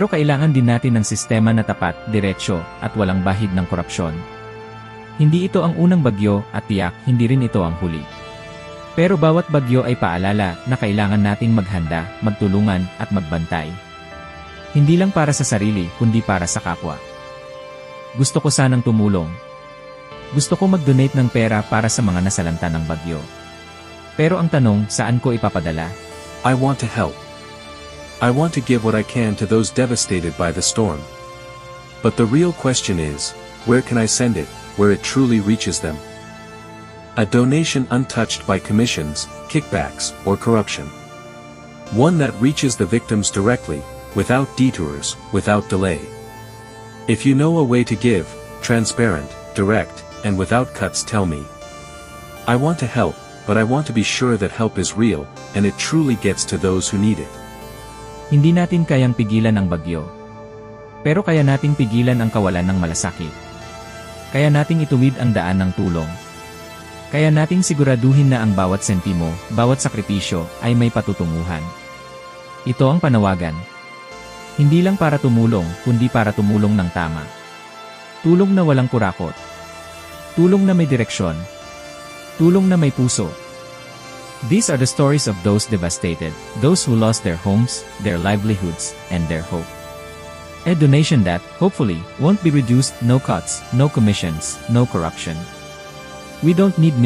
Pero kailangan din natin ng sistema na tapat, diretsyo, at walang bahid ng korupsyon. Hindi ito ang unang bagyo at tiyak hindi rin ito ang huli. Pero bawat bagyo ay paalala na kailangan nating maghanda, magtulungan, at magbantay. Hindi lang para sa sarili, kundi para sa kapwa. Gusto ko sanang tumulong. Gusto ko mag-donate ng pera para sa mga nasalanta ng bagyo. Pero ang tanong, saan ko ipapadala? I want to help. I want to give what I can to those devastated by the storm. But the real question is, where can I send it, where it truly reaches them? A donation untouched by commissions, kickbacks, or corruption. One that reaches the victims directly, without detours, without delay. If you know a way to give, transparent, direct, and without cuts, tell me. I want to help, but I want to be sure that help is real, and it truly gets to those who need it. Hindi natin kayang pigilan ang bagyo. Pero kaya nating pigilan ang kawalan ng malasakit. Kaya nating ituwid ang daan ng tulong. Kaya nating siguraduhin na ang bawat sentimo, bawat sakripisyo, ay may patutunguhan. Ito ang panawagan. Hindi lang para tumulong, kundi para tumulong ng tama. Tulong na walang kurakot. Tulong na may direksyon. Tulong na may puso. These are the stories of those devastated, those who lost their homes, their livelihoods, and their hope. A donation that, hopefully, won't be reduced, no cuts, no commissions, no corruption. We don't need